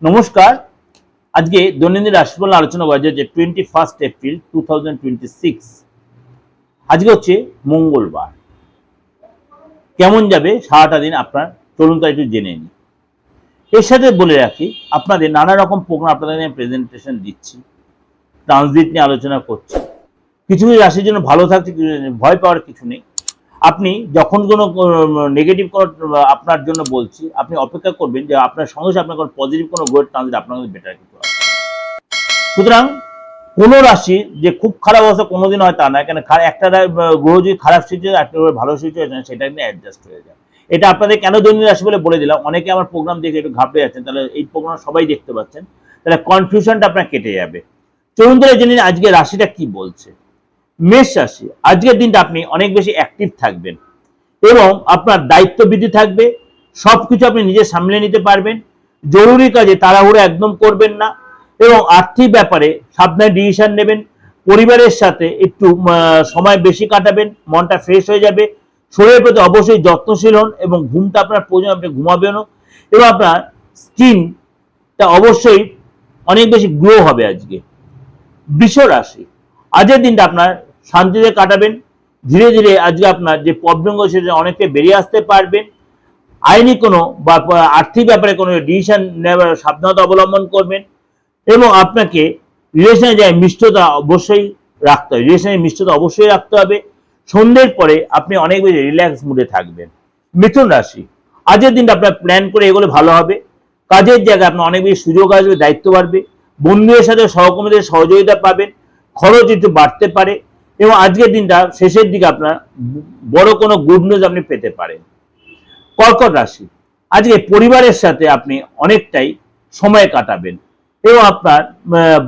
নমস্কার। আজকে দৈনন্দিন রাশিফল আলোচনা করা যে 21 এপ্রিল 2026। আজকে হচ্ছে মঙ্গলবার। কেমন যাবে সারাটা দিন আপনার, চলুন তা একটু জেনে নিই। এর সাথে বলে রাখি, আপনাদের নানা রকম প্রোগ্রাম আপনাদের নিয়ে প্রেজেন্টেশন দিচ্ছি, ট্রানজিট নিয়ে আলোচনা করছি। কিছু কিছু রাশির জন্য ভালো থাকছে, কিছু ভয় পাওয়ার কিছু নেই। আপনি যখন কোনো নেগেটিভ কোনো আপনার জন্য বলছি, আপনি অপেক্ষা করবেন যে আপনার সঙ্গে সঙ্গে আপনার কোনো পজিটিভ কোনো গ্রোথ ট্রানজিট আপনার কাছে বেটার কিছু আসবে। সুতরাং কোনো রাশি যে খুব খারাপ অবস্থা কোনোদিন হয় তা না, কেন একটা গ্রহ যদি খারাপ সিচুয়েশন একটা ভালো সিচুয়েশন সেটা নিয়ে অ্যাডজাস্ট হয়ে যায়। এটা আপনাদের কেন দৈনিক রাশি বলে দিলাম। অনেকে আমার প্রোগ্রাম দেখে একটু ঘাবড়ে যাচ্ছেন, তাহলে এই প্রোগ্রাম সবাই দেখতে পাচ্ছেন, তাহলে কনফিউশনটা আপনার কেটে যাবে। চলুন ধরে জেনে নিন আজকে রাশিটা কি বলছে। মেষ রাশি, আজকের দিনটা আপনি অনেক বেশি অ্যাক্টিভ থাকবেন এবং আপনার দায়িত্ব বৃদ্ধি থাকবে। সবকিছু আপনি নিজে সামলে নিতে পারবেন। জরুরি কাজে তাড়াহুড়ো একদম করবেন না এবং আর্থিক ব্যাপারে সাবধানে ডিসিশন নেবেন। পরিবারের সাথে একটু সময় বেশি কাটাবেন, মনটা ফ্রেশ হয়ে যাবে। শরীরের প্রতি অবশ্যই যত্নশীল হন এবং ঘুমটা আপনার প্রয়োজন, আপনি ঘুমাবেনও এবং আপনার স্কিনটা অবশ্যই অনেক বেশি গ্লো হবে আজকে। বৃষ রাশি, আজকের দিনটা আপনার শান্তিতে কাটাবেন। ধীরে ধীরে আজকে আপনার যে প্রবলেমগুলো সেটা অনেকটা বেরিয়ে আসতে পারবেন। আইনি কোনো বা আর্থিক ব্যাপারে কোনো ডিসিশন নেওয়ার সাবধানতা অবলম্বন করবেন এবং আপনাকে রিলেশনে যায় মিষ্টতা অবশ্যই রাখতে হবে। রিলেশনে মিষ্টতা অবশ্যই রাখতে হবে। সন্ধ্যের পরে আপনি অনেক বেশি রিল্যাক্স মুডে থাকবেন। মিথুন রাশি, আজকের দিনটা আপনার প্ল্যান করে এগুলো ভালো হবে। কাজের জায়গায় আপনার অনেক বেশি সুযোগ আসবে, দায়িত্ব বাড়বে। বন্ধুদের সাথে সহকর্মীদের সহযোগিতা পাবেন। খরচ একটু বাড়তে পারে এবং আজকের দিনটা শেষের দিকে আপনার বড় কোনো গুড নিউজ আপনি পেতে পারেন। কর্কট রাশি, আজকে পরিবারের সাথে আপনি অনেকটাই সময় কাটাবেন এবং আপনার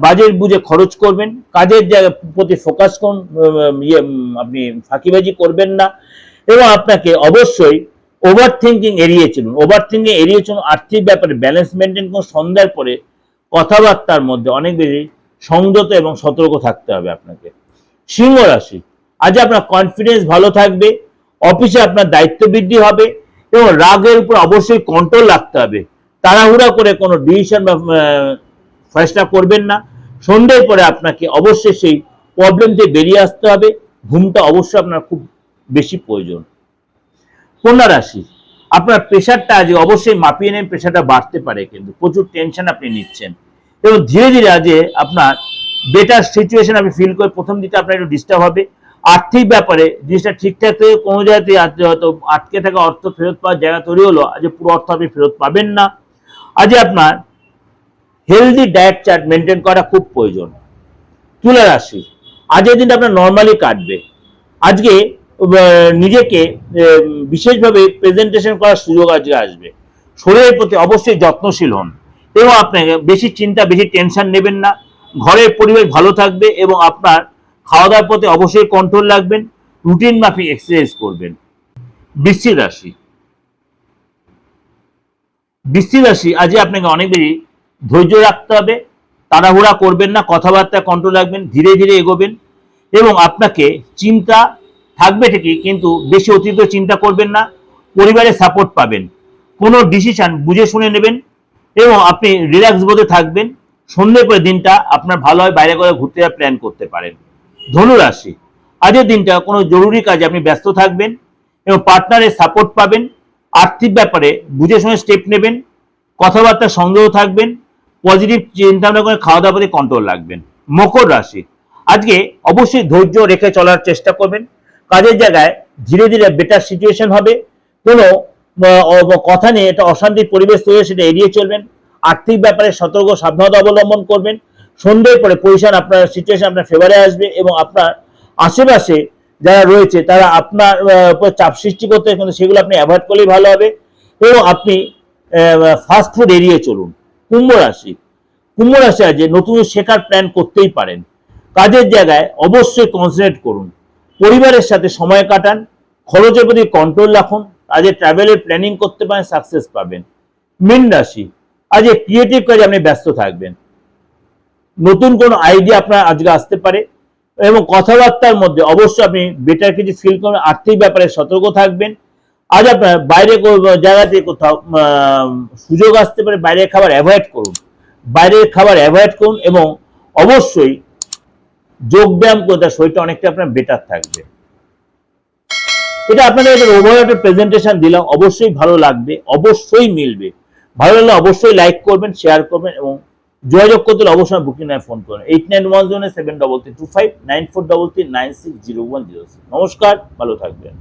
বাজেট বুঝে খরচ করবেন। কাজের জায়গার প্রতি ফোকাস করুন, আপনি ফাঁকিবাজি করবেন না এবং আপনাকে অবশ্যই ওভার থিঙ্কিং এড়িয়ে চলুন। ওভার থিঙ্কিং এড়িয়ে চলুন। আর্থিক ব্যাপারে ব্যালেন্স মেনটেন করুন। সন্ধ্যার পরে কথাবার্তার মধ্যে অনেক বেশি সংযত এবং সতর্ক থাকতে হবে আপনাকে। সিংহ রাশি, আজ আপনার কনফিডেন্স ভালো থাকবে। অফিসে আপনার দায়িত্ব বৃদ্ধি হবে এবং রাগের উপর অবশ্যই কন্ট্রোল রাখতে হবে। তাড়াহুড়া করে কোনো ডিসিশন বা ফয়সলা করবেন না। সন্ধ্যের পরে আপনাকে অবশ্যই সেই প্রবলেম থেকে বেরিয়ে আসতে হবে। ঘুমটা অবশ্যই আপনার খুব বেশি প্রয়োজন। কন্যা রাশি, আপনার প্রেশারটা আজ অবশ্যই মাপিয়ে নেন। প্রেশারটা বাড়তে পারে, কিন্তু প্রচুর টেনশন আপনি নিচ্ছেন এবং ধীরে ধীরে আজ আপনার বেটার সিচুয়েশন আপনি ফিল করে প্রথম দিকে আপনার একটু ডিস্টার্ব হবে। আর্থিক ব্যাপারে জিনিসটা ঠিকঠাক থেকে কোনো জায়গাতে হয়তো আটকে থাকা অর্থ ফেরত পাওয়ার জায়গা তৈরি হলো, আজ পুরো অর্থ আপনি ফেরত পাবেন না। আজ আপনার হেলদি ডায়েট চার্ট মেনটেন করা খুব প্রয়োজন। তুলা রাশি, আজকের দিনটা আপনার নর্মালি কাটবে। আজকে নিজেকে বিশেষভাবে প্রেজেন্টেশন করার সুযোগ আজকে আসবে। শরীরের প্রতি অবশ্যই যত্নশীল হন এবং আপনাকে বেশি চিন্তা বেশি টেনশন নেবেন না। ঘরের পরিবেশ ভালো থাকবে এবং আপনার খাওয়া দাওয়ার প্রতি অবশ্যই কন্ট্রোল রাখবেন। রুটিন মাফিক এক্সারসাইজ করবেন। বৃশ্চিক রাশি, বৃশ্চিক রাশি আজকে আপনাকে অনেক বেশি ধৈর্য রাখতে হবে। তাড়াহুড়া করবেন না, কথাবার্তা কন্ট্রোল রাখবেন, ধীরে ধীরে এগোবেন এবং আপনাকে চিন্তা থাকবে ঠিকই, কিন্তু বেশি অতিরিক্ত চিন্তা করবেন না। পরিবারের সাপোর্ট পাবেন। কোনো ডিসিশন বুঝে শুনে নেবেন এবং আপনি রিল্যাক্স বোধে থাকবেন। সন্ধ্যের পরে দিনটা আপনার ভালো হয়, বাইরে করে ঘুরতে যাওয়ার প্ল্যান করতে পারেন। ধনু রাশি, আজকের দিনটা কোনো জরুরি কাজে আপনি ব্যস্ত থাকবেন এবং পার্টনারের সাপোর্ট পাবেন। আর্থিক ব্যাপারে বুঝে শুনে স্টেপ নেবেন। কথাবার্তা সংযত থাকবেন। পজিটিভ চিন্তা ভাবনা করে খাওয়া দাওয়া প্রতি কন্ট্রোল রাখবেন। মকর রাশি, আজকে অবশ্যই ধৈর্য রেখে চলার চেষ্টা করবেন। কাজের জায়গায় ধীরে ধীরে বেটার সিচুয়েশন হবে। কোনো কথা নিয়ে এটা অশান্তির পরিবেশ তৈরি, সেটা এড়িয়ে চলবেন। আর্থিক ব্যাপারে সতর্ক সাবধানতা অবলম্বন করবেন। সন্ধ্যের পরে পজিশন আপনার সিচুয়েশন আপনার ফেভারে আসবে এবং আপনার আশেপাশে যারা রয়েছে তারা আপনার উপর চাপ সৃষ্টি করতে, কিন্তু সেগুলো আপনি অ্যাভয়েড করলেই ভালো হবে এবং আপনি ফাস্ট ফুড এড়িয়ে চলুন। কুম্ভ রাশি, কুম্ভ রাশি আজ নতুন শেখার প্ল্যান করতেই পারেন। কাজের জায়গায় অবশ্যই কনসেন্ট্রেট করুন। পরিবারের সাথে সময় কাটান। খরচের প্রতি কন্ট্রোল রাখুন। আজ ট্রাভেলের প্ল্যানিং করতে পারেন, সাকসেস পাবেন। মীন রাশি, আজ ক্রিয়েটিভ কাজে আপনি ব্যস্ত থাকবেন। নতুন কোনো আইডিয়া আপনার আজকে আসতে পারে এবং কথাবার্তার মধ্যে অবশ্যই আপনি বেটার কিছু ফিল করবেন। আর্থিক ব্যাপারে সতর্ক থাকবেন। আজ আপনার বাইরে জায়গাতে কোথাও সুযোগ আসতে পারে, বাইরে খাবার অ্যাভয়েড করুন। বাইরের খাবার অ্যাভয়েড করুন এবং অবশ্যই যোগ ব্যায়াম করে তার শরীরটা অনেকটা আপনার বেটার থাকবে। এটা আপনাদের একটা ওভারঅল প্রেজেন্টেশন দিলাম, অবশ্যই ভালো লাগবে, অবশ্যই মিলবে। ভালো লাগলে অবশ্যই লাইক করবেন, শেয়ার করবেন এবং যোগাযোগ করতে হলে অবশ্যই বুকিং নাম্বার ফোন করুন 8910 73325 9433960106। নমস্কার, ভালো থাকবেন।